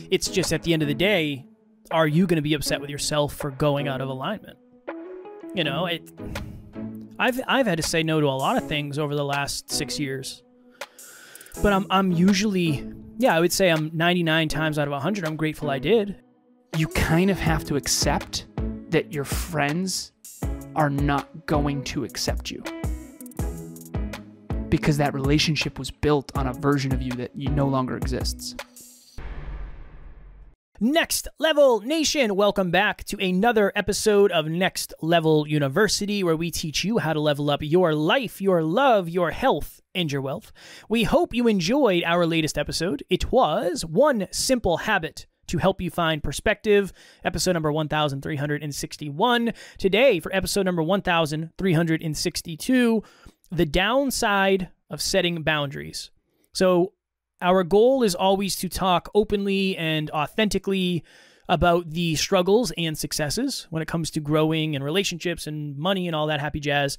It's just at the end of the day, are you going to be upset with yourself for going out of alignment? You know, I've had to say no to a lot of things over the last 6 years. But I'm usually, I would say I'm 99 times out of 100, I'm grateful I did. You kind of have to accept that your friends are not going to accept you, because that relationship was built on a version of you that no longer exists. Next Level Nation, welcome back to another episode of Next Level University, where we teach you how to level up your life, your love, your health, and your wealth. We hope you enjoyed our latest episode. It was One Simple Habit to Help You Find Perspective, episode number 1361. Today, for episode number 1362, the downside of setting boundaries. So, our goal is always to talk openly and authentically about the struggles and successes when it comes to growing and relationships and money and all that happy jazz.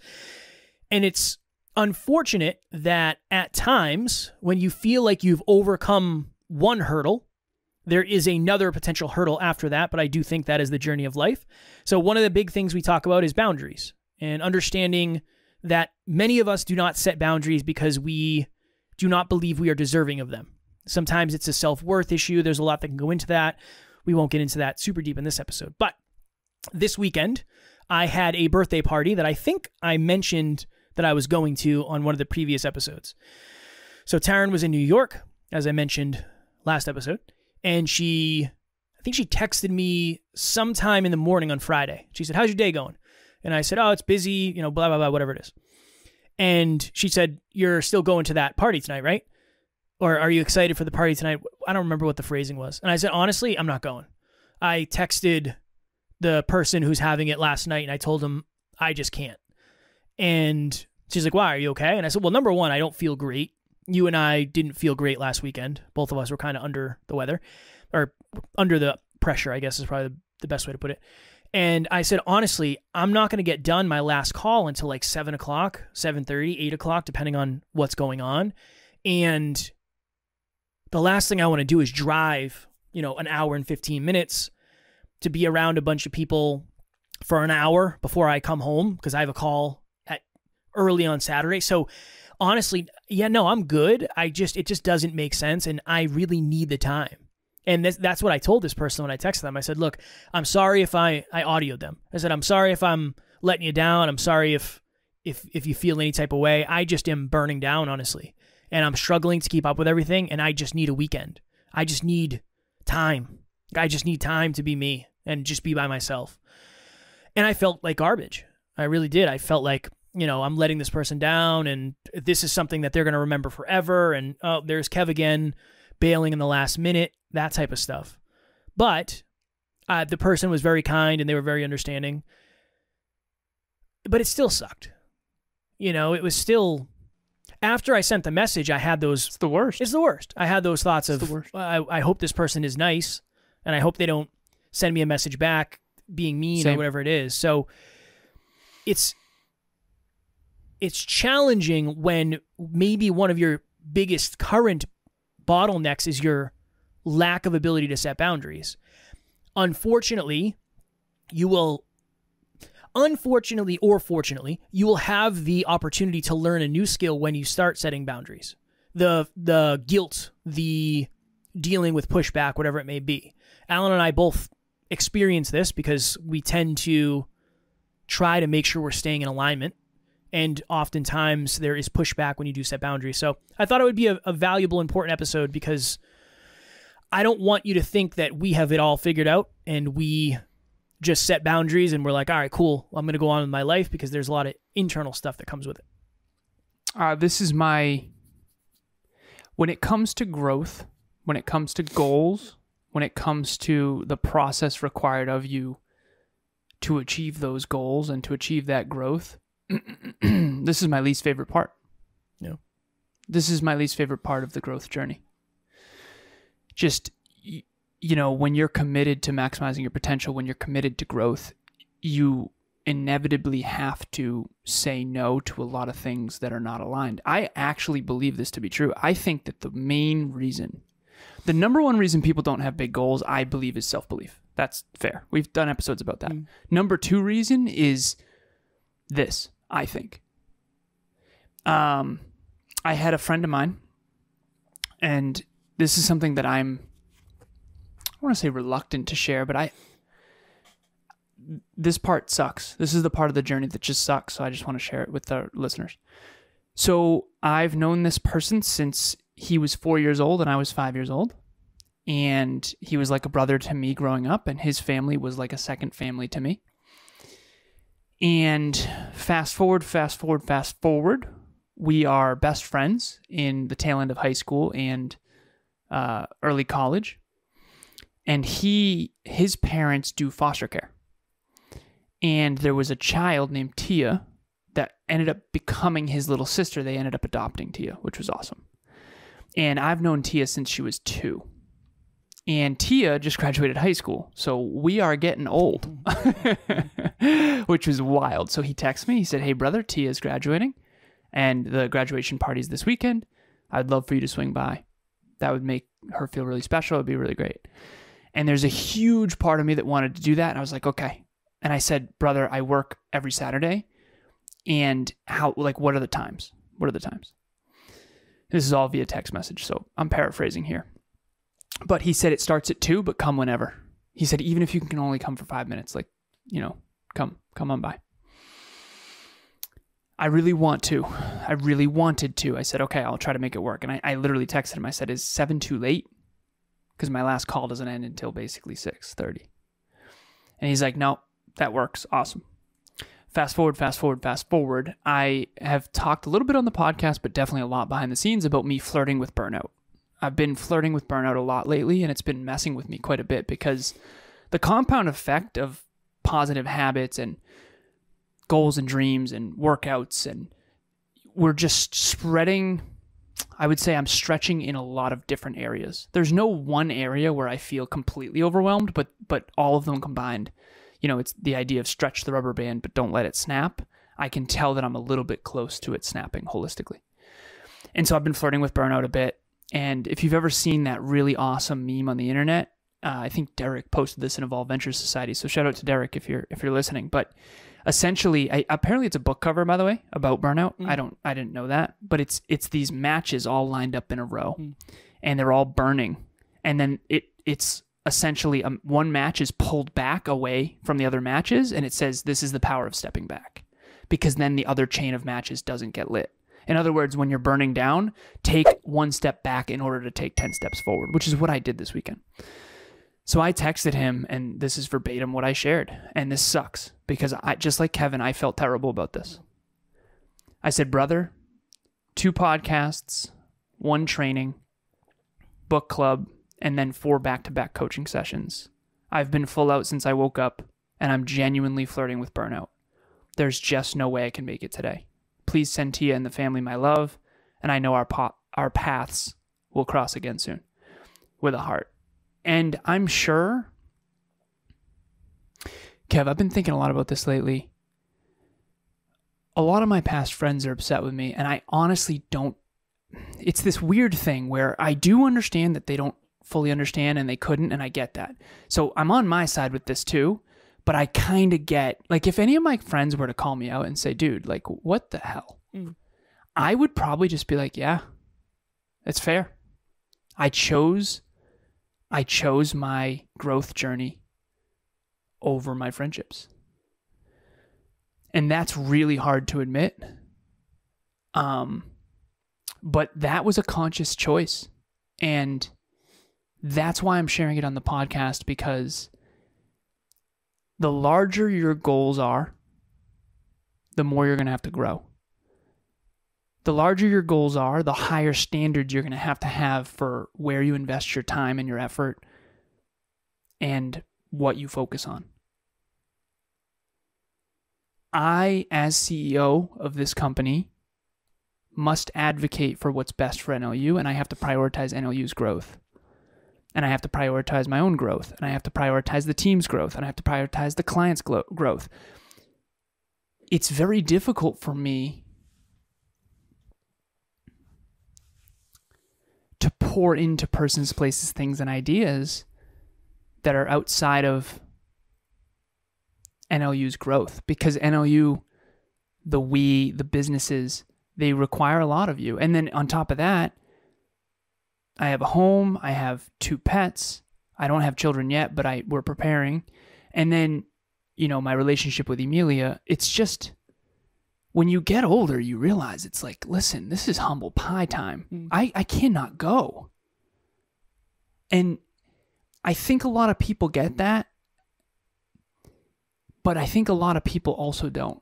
And it's unfortunate that at times when you feel like you've overcome one hurdle, there is another potential hurdle after that, but I do think that is the journey of life. So one of the big things we talk about is boundaries and understanding that many of us do not set boundaries because we do not believe we are deserving of them. Sometimes it's a self-worth issue. There's a lot that can go into that. We won't get into that super deep in this episode. But this weekend, I had a birthday party that I think I mentioned that I was going to on one of the previous episodes. So Taryn was in New York, as I mentioned last episode, and I think she texted me sometime in the morning on Friday. She said, "How's your day going?" And I said, "Oh, it's busy, blah, blah, blah, whatever it is." And she said, "You're still going to that party tonight, right? Or are you excited for the party tonight?" I don't remember what the phrasing was. And I said, "Honestly, I'm not going." I texted the person who's having it last night, and I told him I just can't. And she's like, "Why? Are you okay?" And I said, "Well, number one, I don't feel great. You and I didn't feel great last weekend. Both of us were kind of under the weather, or under the pressure, I guess is probably the best way to put it." And I said, "Honestly, I'm not going to get done my last call until like 7 o'clock, 7:30, 8 o'clock, depending on what's going on. And the last thing I want to do is drive, an hour and 15 minutes to be around a bunch of people for an hour before I come home because I have a call early on Saturday." So honestly, I'm good. It just doesn't make sense. And I really need the time. And that's what I told this person when I texted them. I said, "Look, I'm sorry if I audioed them. I said, I'm sorry if I'm letting you down. I'm sorry if you feel any type of way. I just am burning down, honestly. And I'm struggling to keep up with everything. And I just need a weekend. I just need time. I just need time to be me and just be by myself." And I felt like garbage. I really did. I felt like, I'm letting this person down. And this is something that they're going to remember forever. And, oh, there's Kev again, bailing in the last minute, that type of stuff. But the person was very kind and they were very understanding. But it still sucked. It was still, after I sent the message, I had those. It's the worst. It's the worst. I had those thoughts of, I hope this person is nice and I hope they don't send me a message back being mean or whatever it is. So it's challenging when maybe one of your biggest current bottlenecks is your lack of ability to set boundaries. Unfortunately or fortunately, you will have the opportunity to learn a new skill when you start setting boundaries. The guilt, the dealing with pushback, whatever it may be. Alan and I both experience this because we tend to try to make sure we're staying in alignment. And oftentimes there is pushback when you do set boundaries. So I thought it would be a valuable, important episode because I don't want you to think that we have it all figured out and we just set boundaries and we're like, all right, cool, I'm going to go on with my life, because there's a lot of internal stuff that comes with it. When it comes to growth, when it comes to goals, when it comes to the process required of you to achieve those goals and to achieve that growth, this is my least favorite part. Yeah. This is my least favorite part of the growth journey. Just, when you're committed to maximizing your potential, when you're committed to growth, you inevitably have to say no to a lot of things that are not aligned. I actually believe this to be true. I think that the main reason The number one reason people don't have big goals, I believe, is self-belief. That's fair. We've done episodes about that. Number two reason is this, I think. I had a friend of mine, and this is something that I want to say reluctant to share, but this part sucks. This is the part of the journey that just sucks, so I just want to share it with our listeners. So I've known this person since he was 4 years old and I was 5 years old. And he was like a brother to me growing up, and his family was like a second family to me. And fast forward, we are best friends in the tail end of high school and early college. And his parents do foster care. And there was a child named Tia that ended up becoming his little sister. They ended up adopting Tia, which was awesome. And I've known Tia since she was 2. And Tia just graduated high school. So we are getting old, which was wild. So he texted me. He said, "Hey, brother, Tia's graduating, and the graduation party's this weekend. I'd love for you to swing by. That would make her feel really special. It'd be really great." And there's a huge part of me that wanted to do that. And I was like, okay. And I said, "Brother, I work every Saturday. And what are the times? What are the times?" This is all via text message, so I'm paraphrasing here. But he said it starts at 2, but come whenever. He said, even if you can only come for 5 minutes, come on by. I really wanted to. I said, okay, I'll try to make it work. And I literally texted him. I said, "Is 7 too late? Because my last call doesn't end until basically 6:30. And he's like, "No, that works. Awesome." Fast forward. I have talked a little bit on the podcast, but definitely a lot behind the scenes about me flirting with burnout. I've been flirting with burnout a lot lately, and it's been messing with me quite a bit because the compound effect of positive habits and goals and dreams and workouts, and we're just spreading. I would say I'm stretching in a lot of different areas. There's no one area where I feel completely overwhelmed, but all of them combined. It's the idea of stretch the rubber band, but don't let it snap. I can tell that I'm a little bit close to it snapping holistically. And so I've been flirting with burnout a bit. And if you've ever seen that really awesome meme on the internet, I think Derek posted this in Evolve Ventures Society. So shout out to Derek if you're listening. But essentially, apparently it's a book cover, by the way, about burnout. I didn't know that, but it's these matches all lined up in a row, and they're all burning. And then it's essentially one match is pulled back away from the other matches, and it says, "This is the power of stepping back," because then the other chain of matches doesn't get lit. In other words, when you're burning down, take one step back in order to take 10 steps forward, which is what I did this weekend. So I texted him, and this is verbatim what I shared. And this sucks because just like Kevin, I felt terrible about this. I said, "Brother, 2 podcasts, 1 training, book club, and then 4 back-to-back coaching sessions. I've been full out since I woke up, and I'm genuinely flirting with burnout. There's just no way I can make it today. Please send Tia and the family my love, and I know our paths will cross again soon." With a heart. And I'm sure, Kev, I've been thinking a lot about this lately. A lot of my past friends are upset with me, and I honestly don't. It's this weird thing where I do understand that they don't fully understand and they couldn't, and I get that. So I'm on my side with this too, but I kind of get, if any of my friends were to call me out and say, "Dude, what the hell?" I would probably just be like, "Yeah, it's fair. I chose my growth journey over my friendships." And that's really hard to admit. But that was a conscious choice. And that's why I'm sharing it on the podcast, because the larger your goals are, the more you're going to have to grow. The larger your goals are, the higher standards you're going to have for where you invest your time and your effort and what you focus on. I, as CEO of this company, must advocate for what's best for NLU, and I have to prioritize NLU's growth. And I have to prioritize my own growth, and I have to prioritize the team's growth, and I have to prioritize the client's growth. It's very difficult for me to pour into persons, places, things, and ideas that are outside of NLU's growth, because NLU, the businesses, they require a lot of you. And then on top of that, I have a home, I have 2 pets. I don't have children yet, but we're preparing. And then, my relationship with Emilia, it's just, when you get older, you realize it's like, listen, this is humble pie time. I cannot go. And I think a lot of people get that, but I think a lot of people also don't,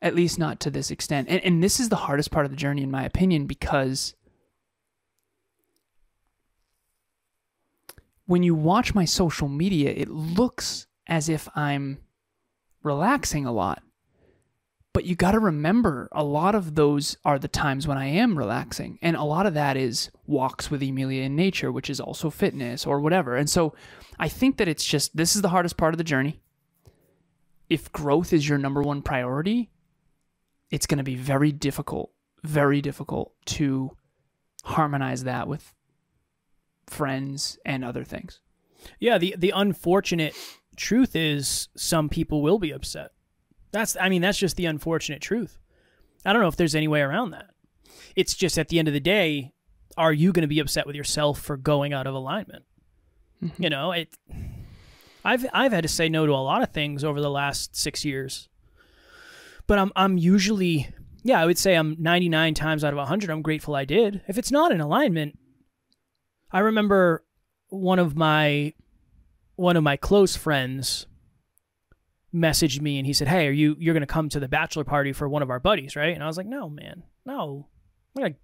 at least not to this extent. And this is the hardest part of the journey, in my opinion, because when you watch my social media, it looks as if I'm relaxing a lot. But you got to remember, a lot of those are the times when I am relaxing. And a lot of that is walks with Emilia in nature, which is also fitness or whatever. And so I think that it's just, this is the hardest part of the journey. If growth is your number one priority, it's going to be very difficult to harmonize that with friends and other things. Yeah, the unfortunate truth is some people will be upset. That's just the unfortunate truth. I don't know if there's any way around that. It's just, at the end of the day, are you going to be upset with yourself for going out of alignment? Mm-hmm. I've had to say no to a lot of things over the last 6 years. But I'm usually, I would say I'm 99 times out of 100 I'm grateful I did. If it's not in alignment, I remember one of my close friends messaged me and he said, "Hey, you're going to come to the bachelor party for one of our buddies, right?" And I was like, "No, man. No. I'm going to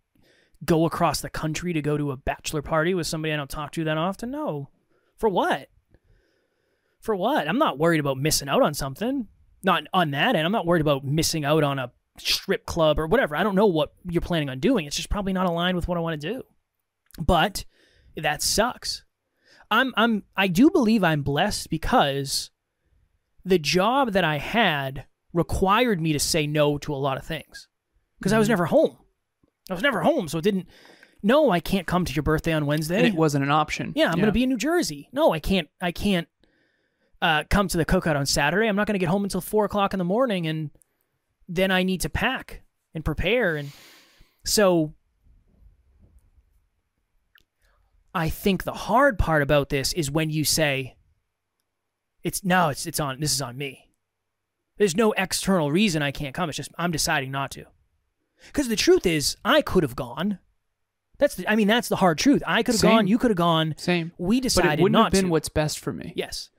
go across the country to go to a bachelor party with somebody I don't talk to that often. No. For what? For what? I'm not worried about missing out on something. Not on that end. I'm not worried about missing out on a strip club or whatever. I don't know what you're planning on doing. It's just probably not aligned with what I want to do." But that sucks. I do believe I'm blessed because the job that I had required me to say no to a lot of things because I was never home. So it didn't, no, I can't come to your birthday on Wednesday. And it wasn't an option. Yeah, I'm going to be in New Jersey. No, I can't come to the cookout on Saturday. I'm not going to get home until 4 o'clock in the morning, and then I need to pack and prepare. And so I think the hard part about this is when you say, this is on me. There's no external reason I can't come. It's just I'm deciding not to. Because the truth is, I could have gone. That's the hard truth. I could have gone. You could have gone. Same. We decided not to. But it wouldn't have been what's best for me. Yes.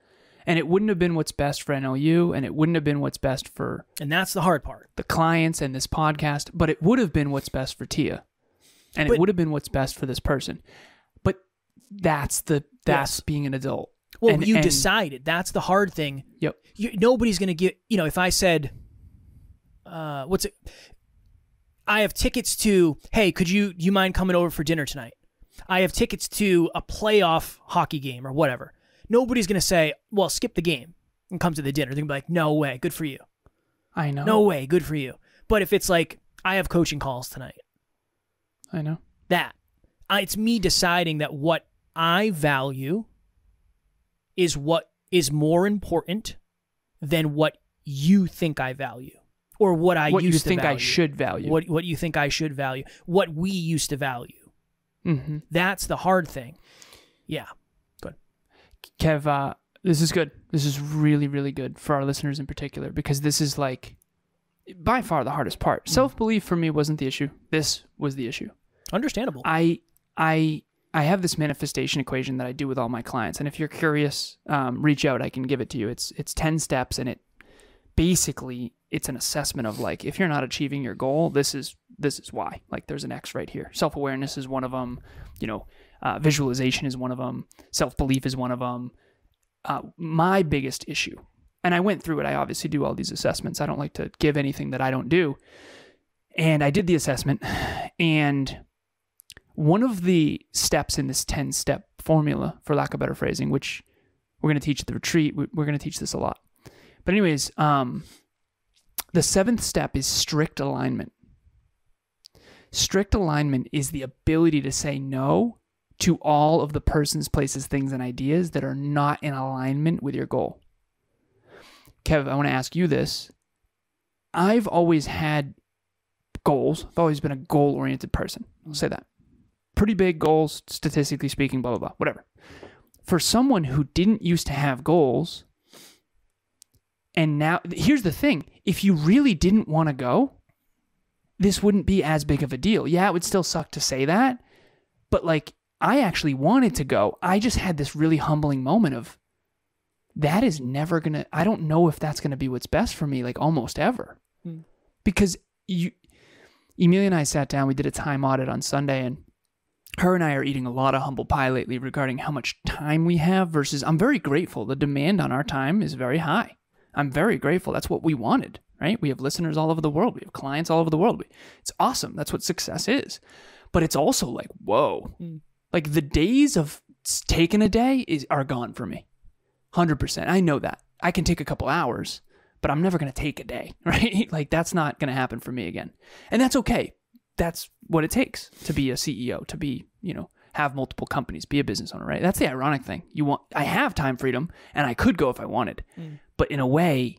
And it wouldn't have been what's best for NLU, and it wouldn't have been what's best for... And that's the hard part. ...the clients and this podcast, but it would have been what's best for Tia. And it would have been what's best for this person. But that's being an adult. Well, you decided. That's the hard thing. Yep. Nobody's going to get... if I said... I have tickets to... Hey, could you mind coming over for dinner tonight? I have tickets to a playoff hockey game or whatever. Nobody's going to say, well, skip the game and come to the dinner. They're going to be like, no way, good for you. I know. No way, good for you. But if it's like, I have coaching calls tonight. I know. It's me deciding that what I value is what is more important than what you think I value. Or what I used to value. What you think I should value. What you think I should value. What we used to value. Mm-hmm. That's the hard thing. Yeah. Kev, this is good. This is really, really good for our listeners in particular, because this is like by far the hardest part. Self-belief for me wasn't the issue. This was the issue. Understandable. I have this manifestation equation that I do with all my clients, and if you're curious, reach out. I can give it to you. It's 10 steps, and it's an assessment of like, if you're not achieving your goal, this is why. Like, there's an X right here. Self-awareness is one of them. Visualization is one of them. Self-belief is one of them. My biggest issue, and I went through it. I obviously do all these assessments. I don't like to give anything that I don't do. And I did the assessment, and one of the steps in this 10-step formula, for lack of better phrasing, which we're going to teach at the retreat, we're going to teach this a lot. But anyways, the 7th step is strict alignment. Strict alignment is the ability to say no to all of the persons, places, things, and ideas that are not in alignment with your goal. Kev, I want to ask you this. I've always had goals. I've always been a goal-oriented person. I'll say that. Pretty big goals, statistically speaking, blah, blah, blah, whatever. For someone who didn't used to have goals, and now, here's the thing. If you really didn't want to go, this wouldn't be as big of a deal. Yeah, it would still suck to say that, but like, I actually wanted to go. I just had this really humbling moment of, that is never going to, I don't know if that's going to be what's best for me, like almost ever. Because Emilia and I sat down, we did a time audit on Sunday, and her and I are eating a lot of humble pie lately regarding how much time we have versus, I'm very grateful. The demand on our time is very high. I'm very grateful. That's what we wanted, right? We have listeners all over the world. We have clients all over the world. It's awesome. That's what success is. But it's also like, whoa. Like the days of taking a day are gone for me. 100%. I know that. I can take a couple hours, but I'm never going to take a day, right? Like that's not going to happen for me again. And that's okay. That's what it takes to be a CEO, to be, have multiple companies, be a business owner, right? That's the ironic thing. I have time freedom and I could go if I wanted. But in a way,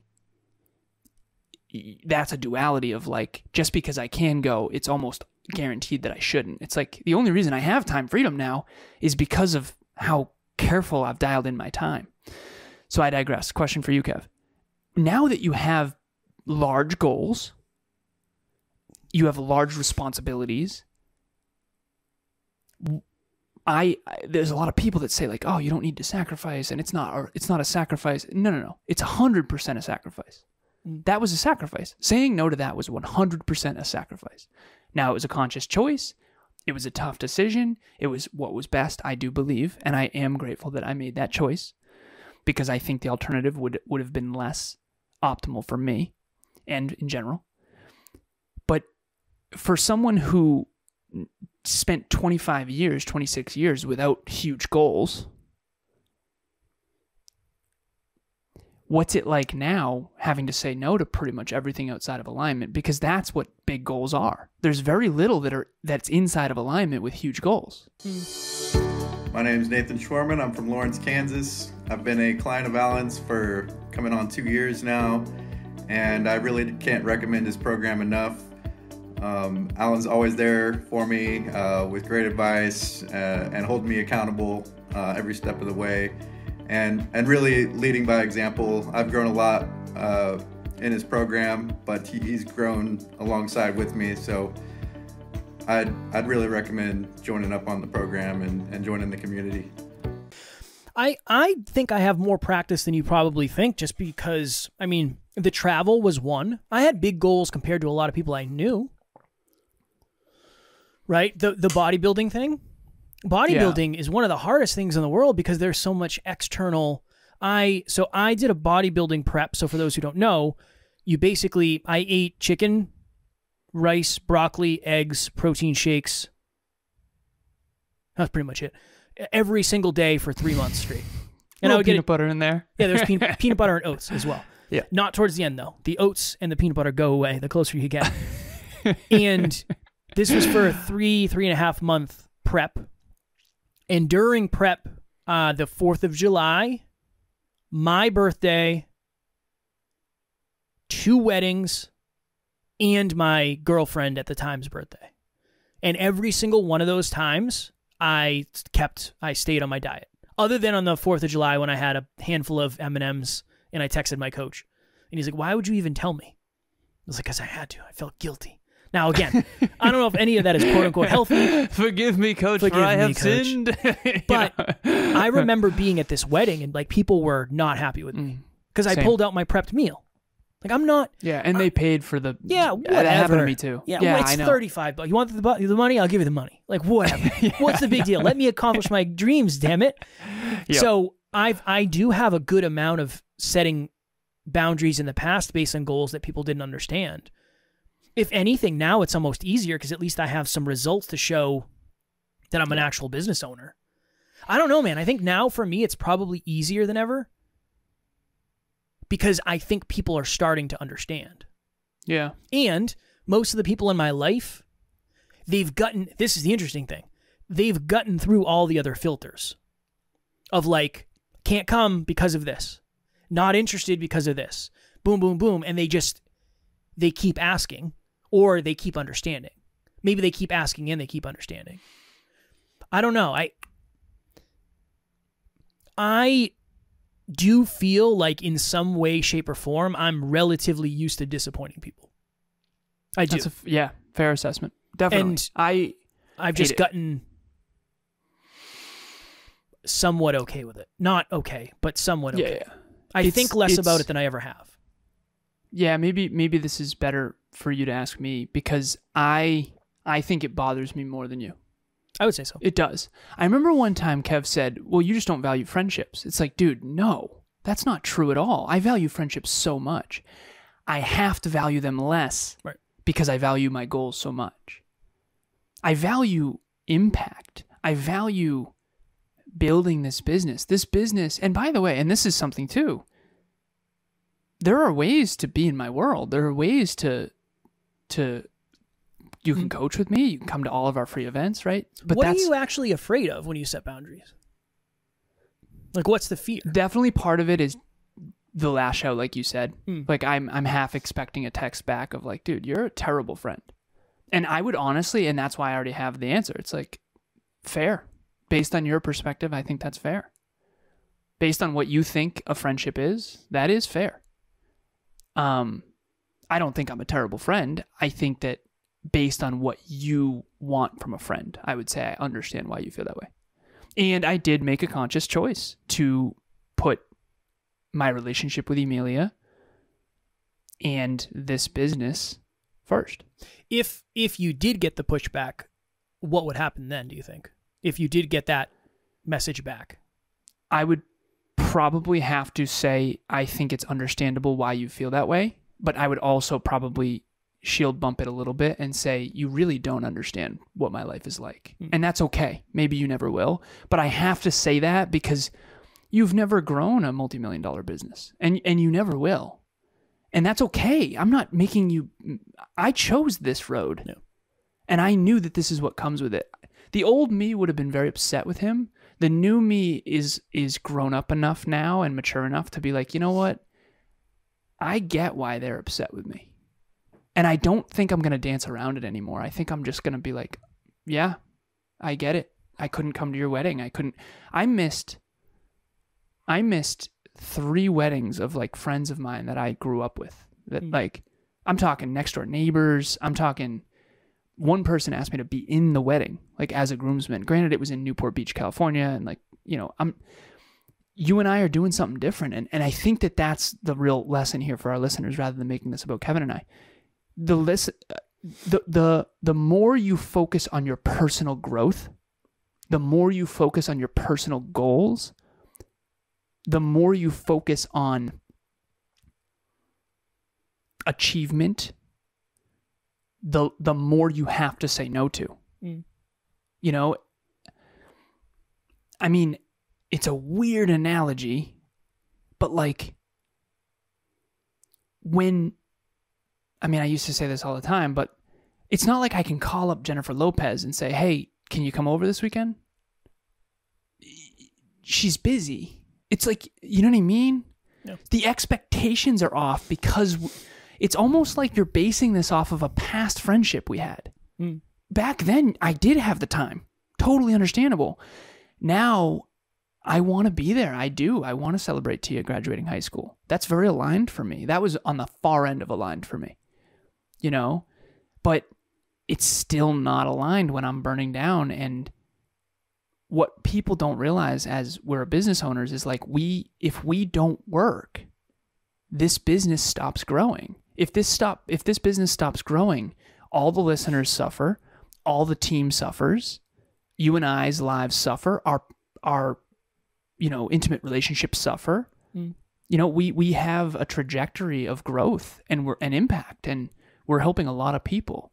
that's a duality of like, just because I can go, it's almost guaranteed that I shouldn't. It's like the only reason I have time freedom now is because of how careful I've dialed in my time. So I digress. Question for you, Kev. Now that you have large goals, you have large responsibilities, there's a lot of people that say like, oh, you don't need to sacrifice, and it's not a sacrifice. No. It's 100% a sacrifice. That was a sacrifice. Saying no to that was 100% a sacrifice. Now, it was a conscious choice. It was a tough decision. It was what was best, I do believe, and I am grateful that I made that choice because I think the alternative would have been less optimal for me and in general. But for someone who spent 25 years, 26 years without huge goals, what's it like now having to say no to pretty much everything outside of alignment? Because that's what big goals are. There's very little that's inside of alignment with huge goals. My name is Nathan Schwarman. I'm from Lawrence, Kansas. I've been a client of Alan's for coming on 2 years now, and I really can't recommend his program enough. Alan's always there for me with great advice and holding me accountable every step of the way. And really leading by example. I've grown a lot in his program, but he's grown alongside with me. So I'd really recommend joining up on the program and joining the community. I think I have more practice than you probably think, just because, the travel was one. I had big goals compared to a lot of people I knew. Right? The bodybuilding thing. Bodybuilding is one of the hardest things in the world because there's so much external. I did a bodybuilding prep. So for those who don't know, I ate chicken, rice, broccoli, eggs, protein shakes. That's pretty much it. Every single day for 3 months straight. And I would get peanut butter in there. Yeah, there's peanut butter and oats as well. Yeah. Not towards the end though. The oats and the peanut butter go away the closer you get. And this was for a 3.5 month prep. And during prep, the 4th of July, my birthday, 2 weddings, and my girlfriend at the time's birthday. And every single one of those times, I stayed on my diet. Other than on the 4th of July when I had a handful of M&Ms and I texted my coach. And he's like, why would you even tell me? I was like, because I had to. I felt guilty. Now, again, I don't know if any of that is quote-unquote healthy. Forgive me, coach, for I have sinned. But I remember being at this wedding and like people were not happy with me because I pulled out my prepped meal. Like I'm not. Yeah, and they paid for the. Yeah, whatever. That happened to me too. Yeah, well, it's $35. You want the money? I'll give you the money. Like whatever. What's the big deal? Let me accomplish my dreams. Damn it. Yep. So I do have a good amount of setting boundaries in the past based on goals that people didn't understand. If anything, now it's almost easier because at least I have some results to show that I'm an actual business owner. I don't know, man. I think now for me, it's probably easier than ever because I think people are starting to understand. Yeah. And most of the people in my life, this is the interesting thing. they've gotten through all the other filters of like, can't come because of this, not interested because of this, boom, boom, boom. And they keep asking, or they keep understanding. Maybe they keep asking and they keep understanding. I don't know. I do feel like in some way, shape, or form, I'm relatively used to disappointing people. I do. Yeah, fair assessment. Definitely. And I've just gotten somewhat okay with it. Not okay, but somewhat okay. Yeah. I think less about it than I ever have. Yeah, maybe this is better for you to ask me, because I think it bothers me more than you. I would say so. It does. I remember one time Kev said, well, you just don't value friendships. It's like, dude, no, that's not true at all. I value friendships so much. I have to value them less because I value my goals so much. I value impact. I value building this business. And by the way, and this is something too, there are ways to be in my world. There are ways to you can coach with me. You can come to all of our free events, right? But what are you actually afraid of when you set boundaries? Like, what's the fear? Definitely part of it is the lash out, like you said. Like, I'm half expecting a text back of like, dude, you're a terrible friend. And I would honestly, and that's why I already have the answer. It's like, fair. Based on your perspective, I think that's fair. Based on what you think a friendship is, that is fair. I don't think I'm a terrible friend. I think that based on what you want from a friend, I would say I understand why you feel that way. And I did make a conscious choice to put my relationship with Emilia and this business first. If you did get the pushback, what would happen then, do you think? If you did get that message back? I would probably have to say, I think it's understandable why you feel that way, but I would also probably shield bump it a little bit and say, you really don't understand what my life is like. And that's okay. Maybe you never will, but I have to say that because you've never grown a multi-million-dollar business and you never will. And that's okay. I'm not making you, I chose this road. No. And I knew that this is what comes with it. The old me would have been very upset with him. The new me is grown up enough now and mature enough to be like, you know what? I get why they're upset with me. And I don't think I'm going to dance around it anymore. I think I'm just going to be like, yeah, I get it. I couldn't come to your wedding. I missed 3 weddings of like friends of mine that I grew up with. That like, I'm talking next door neighbors. I'm talking one person asked me to be in the wedding, like as a groomsman. Granted, it was in Newport Beach, California. And like, you know, you and I are doing something different. And I think that that's the real lesson here for our listeners, rather than making this about Kevin and I. The more you focus on your personal growth, the more you focus on your personal goals, the more you focus on achievement, the more you have to say no to. You know, I mean, it's a weird analogy, but like I used to say this all the time, but it's not like I can call up Jennifer Lopez and say, hey, can you come over this weekend? She's busy. It's like, you know what I mean? Yeah. The expectations are off because it's almost like you're basing this off of a past friendship we had. Back then, I did have the time. Totally understandable. Now, I want to be there. I do. I want to celebrate Tia graduating high school. That's very aligned for me. That was on the far end of aligned for me. You know? But it's still not aligned when I'm burning down. And what people don't realize as we're business owners is like if we don't work, this business stops growing. If this business stops growing, all the listeners suffer, all the team suffers, you and I's lives suffer, our intimate relationships suffer. You know, we have a trajectory of growth and we're an impact, and we're helping a lot of people.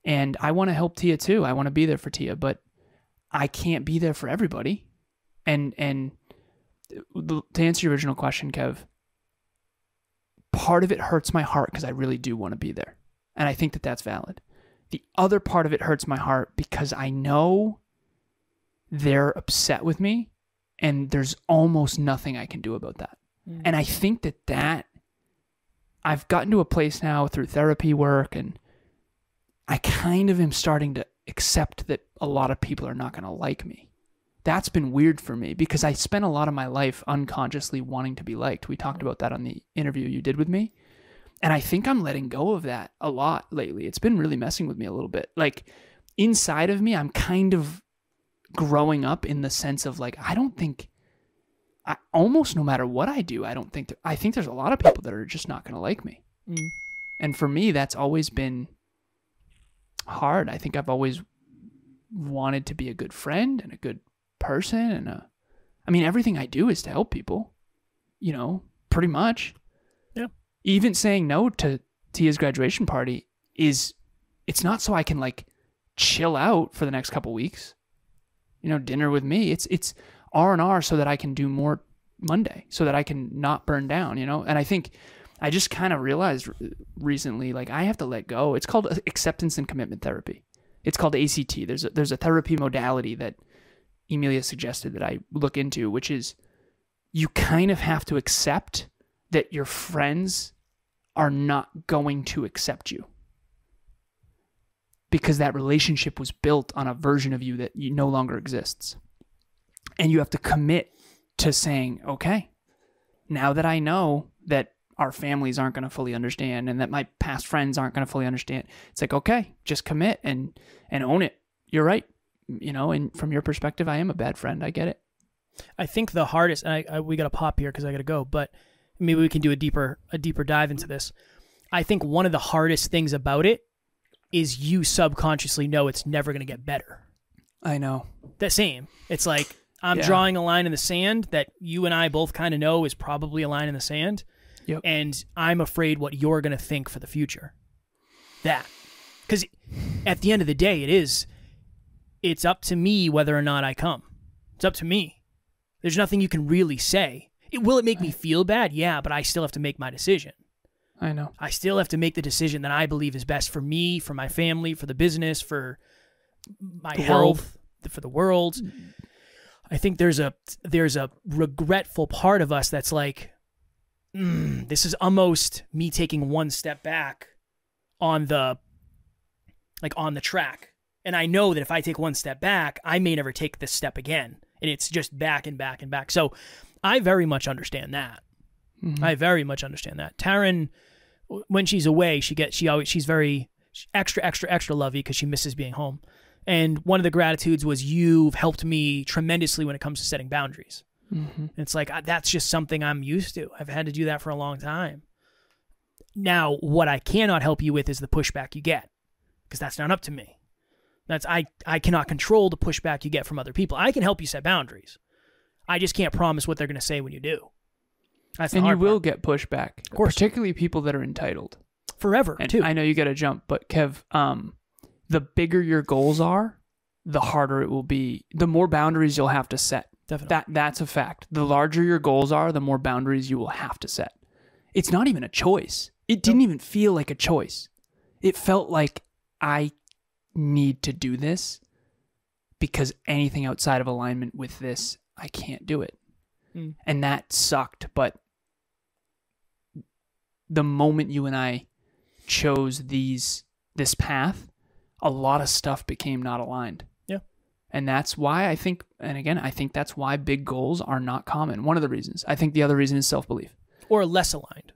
And I want to help Tia too. I want to be there for Tia, but I can't be there for everybody. And to answer your original question, Kev, part of it hurts my heart because I really do want to be there. And I think that that's valid. The other part of it hurts my heart because I know they're upset with me, and there's almost nothing I can do about that. And I think that I've gotten to a place now through therapy work, and I kind of am starting to accept that a lot of people are not going to like me. That's been weird for me because I spent a lot of my life unconsciously wanting to be liked. We talked about that on the interview you did with me. And I think I'm letting go of that a lot lately. It's been really messing with me a little bit. Like inside of me, I'm kind of growing up in the sense of like, almost no matter what I do, I think there's a lot of people that are just not going to like me. And for me, that's always been hard. I think I've always wanted to be a good friend and a good person. And everything I do is to help people, pretty much. Yeah. Even saying no to Tia's graduation party it's not so I can like chill out for the next couple weeks, dinner with me. It's R&R so that I can do more Monday, so that I can not burn down, And I think I just kind of realized recently, like I have to let go. It's called acceptance and commitment therapy. It's called ACT. There's a therapy modality that Emilia suggested that I look into, which is you kind of have to accept that your friends are not going to accept you because that relationship was built on a version of you that no longer exists. And you have to commit to saying, okay, now that I know that our families aren't going to fully understand and that my past friends aren't going to fully understand, it's like, okay, just commit and own it. You're right. And from your perspective, I am a bad friend. I get it. I think the hardest, and we got to pop here because I got to go, but maybe we can do a deeper dive into this. I think one of the hardest things about it is you subconsciously know it's never going to get better. I know. The same. It's like I'm drawing a line in the sand that you and I both kind of know is probably a line in the sand. Yep. And I'm afraid what you're going to think for the future. That. Because at the end of the day, it's up to me whether or not I come. It's up to me. There's nothing you can really say. Will it make me feel bad? Yeah, but I still have to make my decision. I know. I still have to make the decision that I believe is best for me, for my family, for the business, for my health, for the world. I think there's a regretful part of us that's like, this is almost me taking one step back on the track. And I know that if I take one step back, I may never take this step again. And it's just back and back and back. So I very much understand that. Mm-hmm. I very much understand that. Taryn, when she's away, she's very extra lovey because she misses being home. And one of the gratitudes was you've helped me tremendously when it comes to setting boundaries. Mm-hmm. It's like, that's just something I'm used to. I've had to do that for a long time. Now, what I cannot help you with is the pushback you get, because that's not up to me. I cannot control the pushback you get from other people. I can help you set boundaries. I just can't promise what they're going to say when you do. That's the hard part. You will get pushback, of course, particularly people that are entitled. Forever, and too. I know you got to jump, but Kev, the bigger your goals are, the harder it will be. The more boundaries you'll have to set. Definitely. That's a fact. The larger your goals are, the more boundaries you will have to set. It's not even a choice. It didn't even feel like a choice. It felt like I need to do this because anything outside of alignment with this, I can't do it. And that sucked. But the moment you and I chose this path, a lot of stuff became not aligned. Yeah. And that's why I think that's why big goals are not common. One of the reasons. I think the other reason is self-belief. Or less aligned.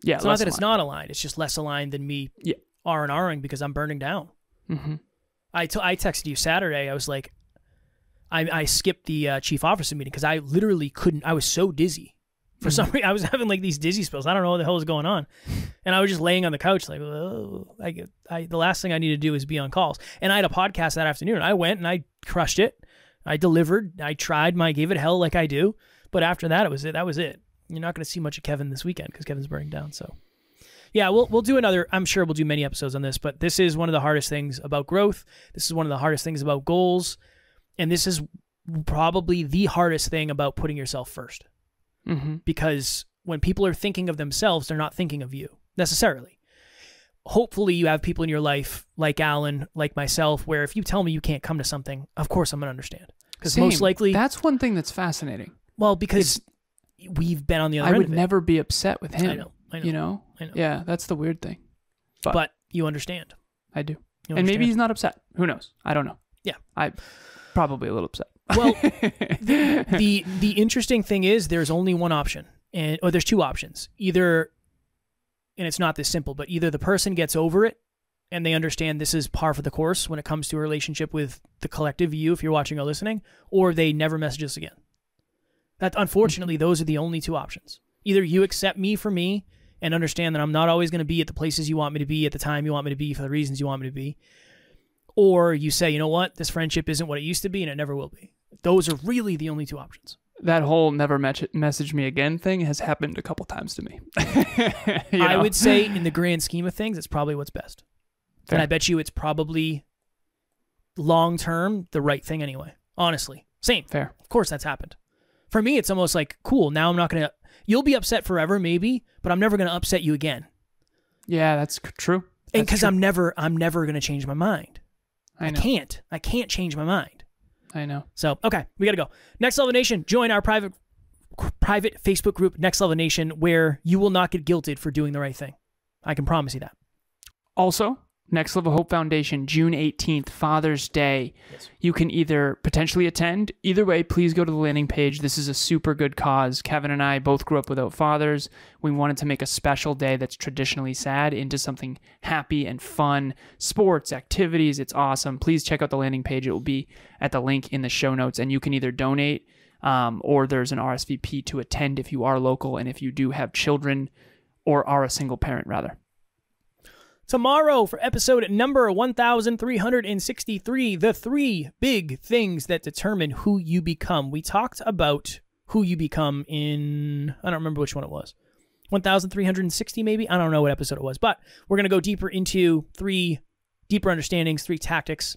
Yeah. It's not that it's not aligned. It's just less aligned than me R&Ring because I'm burning down. Mm-hmm. I texted you Saturday. I was like, I skipped the chief officer meeting because I literally couldn't. I was so dizzy. For some reason, I was having like these dizzy spells. I don't know what the hell was going on. And I was just laying on the couch like, oh, the last thing I need to do is be on calls. And I had a podcast that afternoon. I went and I crushed it. I delivered. I gave it hell like I do. But after that, that was it. You're not going to see much of Kevin this weekend because Kevin's burning down. So yeah, we'll do another. I'm sure we'll do many episodes on this, but this is one of the hardest things about growth. This is one of the hardest things about goals. And this is probably the hardest thing about putting yourself first. Mm-hmm. Because when people are thinking of themselves, they're not thinking of you necessarily. Hopefully you have people in your life like Alan, like myself, where if you tell me you can't come to something, of course I'm going to understand. Because most likely... That's one thing that's fascinating. Well, because we've been on the other end I would of it. never be upset with him. I know. You know? I know. Yeah, that's the weird thing. But you understand. I do. You And maybe understand. he's not upset. Who knows? I don't know. Yeah. I'm probably a little upset. Well, the interesting thing is there's only one option, or there's two options. Either, and it's not this simple, but either the person gets over it and they understand this is par for the course when it comes to a relationship with the collective you, if you're watching or listening, or they never message us again. That, unfortunately, those are the only two options. Either you accept me for me and understand that I'm not always going to be at the places you want me to be at the time you want me to be for the reasons you want me to be, or you say, you know what, this friendship isn't what it used to be and it never will be. Those are really the only two options. That whole never message me again thing has happened a couple times to me. I would say in the grand scheme of things, it's probably what's best. Fair. And I bet you it's probably long-term the right thing anyway. Honestly. Same. Fair. Of course that's happened. For me, it's almost like, cool, now I'm not going to... You'll be upset forever, maybe, but I'm never going to upset you again. Yeah, that's true. And because I'm never going to change my mind. I know. I can't change my mind. I know. So, okay, we got to go. Next Level Nation, join our private Facebook group, Next Level Nation, where you will not get guilted for doing the right thing. I can promise you that. Also, Next Level Hope Foundation, June 18th, Father's Day. Yes. You can either potentially attend. Either way, please go to the landing page. This is a super good cause. Kevin and I both grew up without fathers. We wanted to make a special day that's traditionally sad into something happy and fun. Sports, activities, it's awesome. Please check out the landing page. It will be at the link in the show notes, and you can either donate or there's an RSVP to attend if you are local and if you do have children or are a single parent, rather. Tomorrow for episode number 1363, the 3 big things that determine who you become. We talked about who you become in, I don't remember which one it was. 1360 maybe? I don't know what episode it was, but we're going to go deeper into 3 deeper understandings, 3 tactics.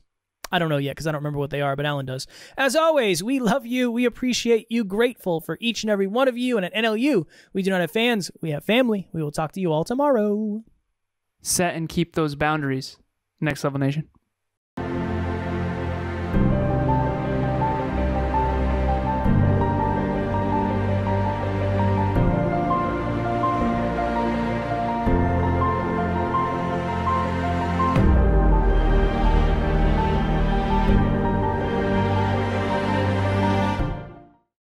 I don't know yet because I don't remember what they are, but Alan does. As always, we love you. We appreciate you. Grateful for each and every one of you. And at NLU, we do not have fans. We have family. We will talk to you all tomorrow. Set and keep those boundaries. Next Level Nation.